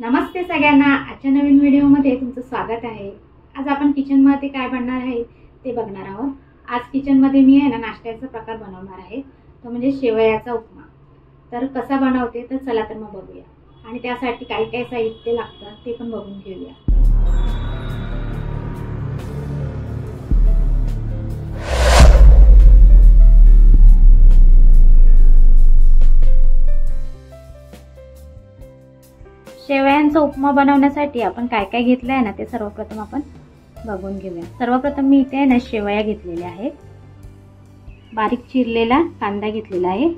नमस्ते सगळ्यांना, आजच्या नवीन व्हिडिओमध्ये तुमचं स्वागत आहे। आज आपण किचनमध्ये काय बनणार आहे ते बघणार आहोत। आज किचनमध्ये मी आहे ना नाश्त्याचा प्रकार बनवणार आहे, तो म्हणजे शेवयाचा उपमा। तर कसा बनवते तर चला तर मग बघूया, आणि त्यासाठी काय काय साहित्य लागतं ते पण बघून घेऊया। शेवयांचा उपमा बनवण्यासाठी आपण काय काय घेतलं आहे ना ते सर्वप्रथम आपण बघून घेऊया। सर्वप्रथम मी इथे ना शेवया घेतलेल्या आहेत, बारीक चिरलेला कांदा घेतलेला आहे,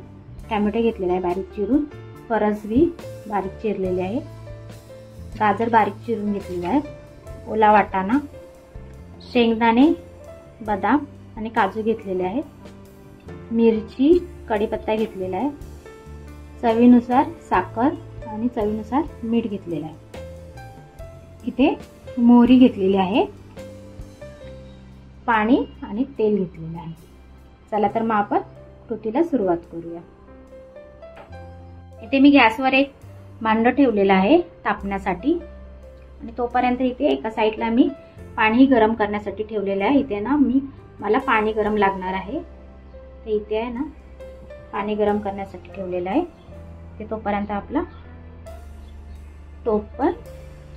टोमॅटो घेतलेला आहे बारीक चिरून, फरसबी बारीक चिरलेले आहे, गाजर बारीक चिरून घेतलेला आहे, ओला वाटाणा, शेंगदाणे, बदाम आणि काजू घेतलेले आहेत, मिरची, कढीपत्ता घेतलेला आहे, चवीनुसार साखर आणि चवीनुसार मीठ घेतलेलं आहे। इथे मोहरी घेतलेली आहे, पाणी आणि तेल घेतलेलं आहे। चला तर मग आपण कृतीला सुरुवात करूया। इथे मी गॅसवर एक मांड ठेवलेला आहे तापण्यासाठी, आणि तोपर्यंत इथे एका साईडला मी पाणी गरम करण्यासाठी ठेवलेलं आहे। इथे ना मला पाणी गरम लागणार आहे, तर इथे आहे ना पाणी गरम करण्यासाठी ठेवलेलं आहे। ते तोपर्यंत आपला टोप पण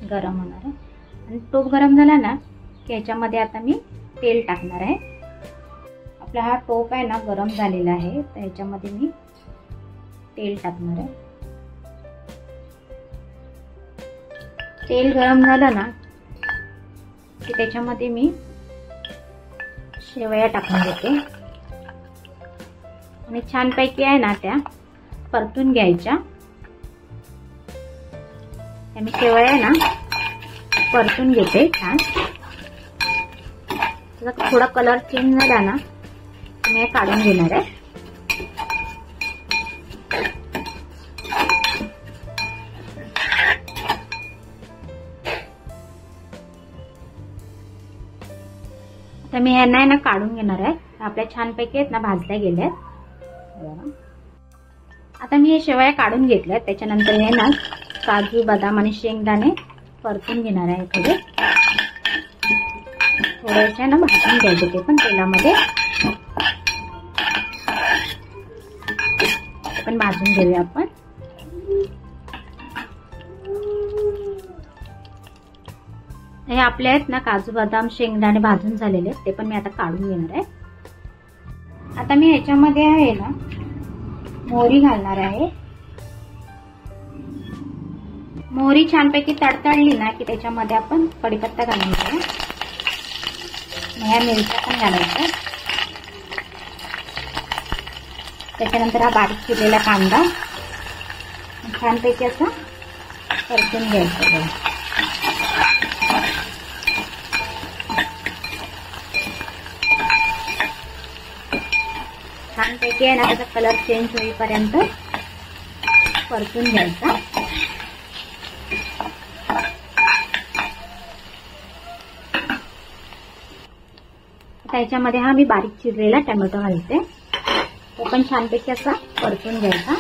गरम होणार आहे, आणि टोप गरम झाला ना की याच्यामध्ये आता मी तेल टाकणार आहे। आपला हा टोप आहे ना गरम झालेला आहे, तर याच्यामध्ये मी तेल टाकणार आहे। तेल गरम झालं ना की त्याच्यामध्ये मी शेवया टाकून देते, आणि छानपैकी आहे ना त्या परतून घ्यायच्या। मी शेवया आहे ना परतून घेते छान। त्याचा थोडा कलर चेंज झाला ना मी काढून घेणार आहे। आता मी ह्यांना ना काढून घेणार आहे। आपल्या छानपैकी आहेत ना भाजल्या गेल्या। आता मी हे शेवया काढून घेतल्या, त्याच्यानंतर हे ना काजू, बदाम आणि शेंगदाणे परतून घेणार आहे। थोडेसे ना भाजून घ्यायचे ते पण तेलामध्ये, पण भाजून घेऊया आपण। हे आपले आहेत ना काजू, बदाम, शेंगदाणे भाजून झालेले, ते पण मी आता काढून घेणार आहे। आता मी ह्याच्यामध्ये आहे ना मोहरी घालणार आहे। मोहरी छानपैकी तडतडली ना की त्याच्यामध्ये आपण कढीपत्ता घालायचा, ह्या मिरच्या पण घालायच्या, त्याच्यानंतर हा बारीक चिरलेला कांदा छानपैकी असा परतून घ्यायचा। छानपैकी आहे ना त्याचा कलर चेंज होईपर्यंत परतून घ्यायचा। त्याच्यामध्ये हा मी बारीक चिरलेला टोमॅटो घालते, तो पण छानपैकी असा परतून घ्यायचा।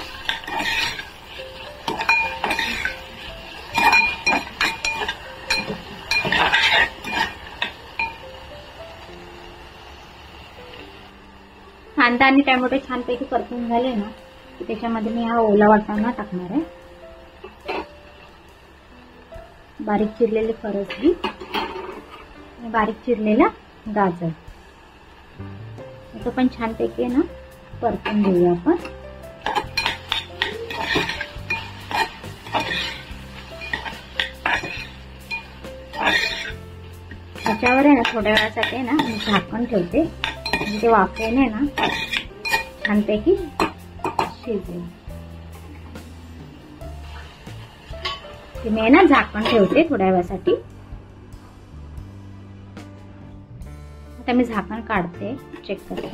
कांदा आणि टोमॅटो छानपैकी परतून झाले ना की त्याच्यामध्ये मी हा ओला वाटाणा टाकणार आहे, बारीक चिरलेली फरसबी आणि बारीक चिरलेला गाजर, तो पण छानपैकी ना परतून घेऊया आपण। त्याच्यावर आहे ना थोड्या वेळासाठी ना मी झाकण ठेवते, म्हणजे ते वाफेने ना छानपैकी शिजेल। मी ना झाकण ठेवते थोड्या वेळासाठी। आता मी झाकण काढते, चेक करते।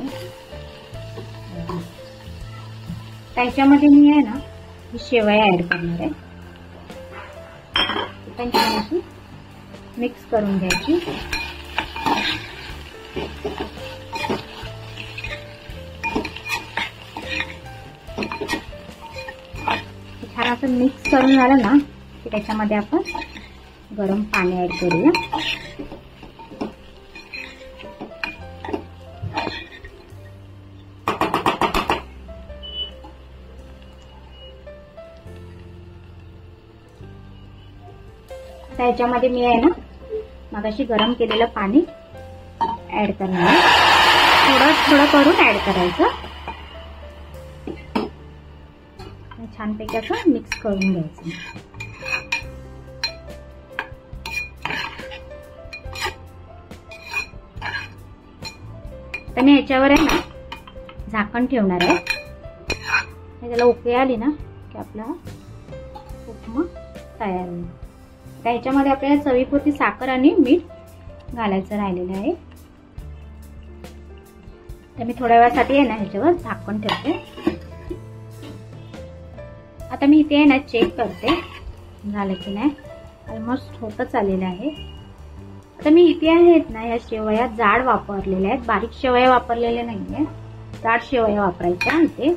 त्याच्यामध्ये मी आहे ना शेवया ऍड करणार आहे, पण छान अशी मिक्स करून घ्यायची। छान असं मिक्स करून झालं ना की त्याच्यामध्ये आपण गरम पाणी ॲड करूया. आता याच्यामध्ये मी आहे ना मगाशी गरम केलेलं पाणी ॲड करणार आहे. थोडं थोडं करून ॲड करायचं. छानपैकी असं मिक्स करून घ्यायचं. तर मी ह्याच्यावर आहे ना झाकण ठेवणार आहे. त्याला उकळी आली ना की आपला उपमा तयार होईल. तर ह्याच्यामध्ये आपल्याला चवीपुरती साखर आणि मीठ घालायचं राहिलेलं आहे. तर मी थोड्या वेळासाठी आहे ना ह्याच्यावर झाकण ठेवते. आता मी इथे आहे ना चेक करते झालं की नाही. ऑलमोस्ट होतच आलेलं आहे. आता मी इथे आहेत ना ह्या शेवया जाड वापरलेल्या आहेत. बारीक शेवया वापरलेल्या नाहीये. जाड शेवया वापरायच्या. इथे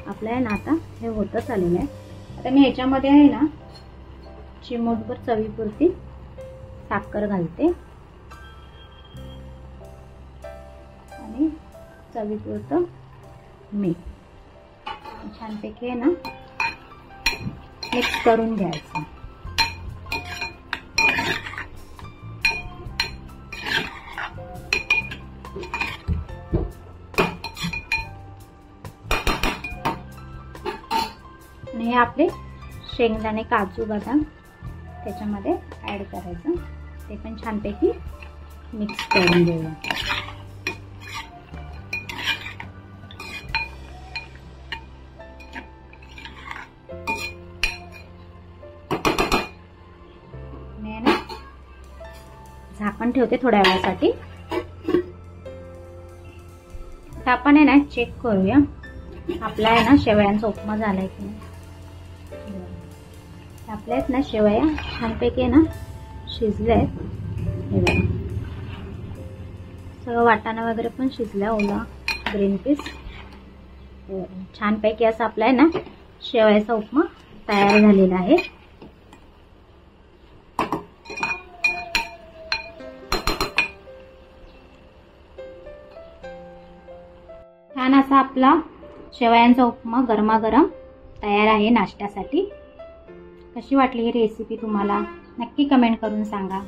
आपलं आहे ना आता हे होतच आलेलं आहे. आता मी ह्याच्यामध्ये आहे ना चिमूटभर चवीपुरती साखर घालते आणि चवीपुरतं मीठ छानपैकी आहे ना मिक्स करून घ्यायचं. आणि हे आपले शेंगदाणे काजू बदाम त्याच्यामध्ये ऍड करायचं. ते पण छानपैकी मिक्स करून घेऊया. मी ना झाकण ठेवते थोड्या वेळासाठी. तर आपण आहे ना चेक करूया आपला आहे ना शेवयांचा उपमा झालाय की नाही. आपल्या आहेत ना शेवया छानपैकी ना शिजल्या आहेत. हे बघा सगळं वाटाणा वगैरे पण शिजला. ओला ग्रीन पीस छानपैकी असं आपला आहे ना शेवयाचा उपमा तयार झालेला आहे. छान असा आपला शेवयांचा उपमा गरमागरम तयार आहे नाश्त्यासाठी. कशी वाटली ही रेसिपी तुम्हाला नक्की कमेंट करून सांगा.